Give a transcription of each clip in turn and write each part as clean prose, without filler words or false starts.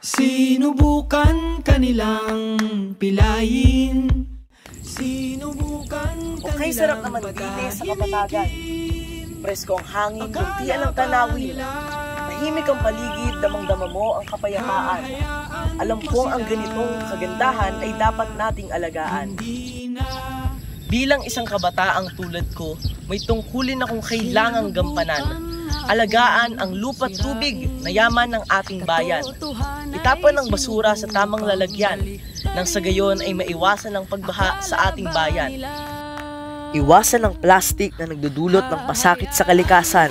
Sinubukan kanilang pilayin. Okay, sarap naman dito sa Kapatagan. Presko ang hangin, kuntian ang tanawin. Tahimik ang paligid, damang-dama mo ang kapayapaan. Alam kong ang ganitong kagandahan ay dapat nating alagaan. Bilang isang kabataang tulad ko, may tungkulin akong kailangang gampanan. Alagaan ang lupa't tubig na yaman ng ating bayan. Itapon ang basura sa tamang lalagyan, nang sa gayon ay maiwasan ang pagbaha sa ating bayan. Iwasan ang plastik na nagdudulot ng pasakit sa kalikasan.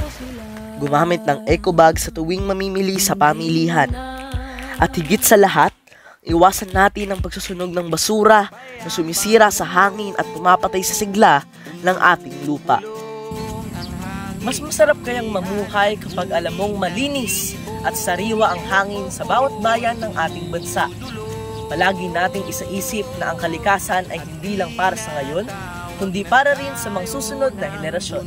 Gumamit ng eco bag sa tuwing mamimili sa pamilihan. At higit sa lahat, iwasan natin ang pagsusunog ng basura na sumisira sa hangin at pumapatay sa sigla ng ating lupa. Mas masarap kayang mamuhay kapag alam mong malinis at sariwa ang hangin sa bawat bayan ng ating bansa. Palagi nating isaisip na ang kalikasan ay hindi lang para sa ngayon, kundi para rin sa mga susunod na henerasyon.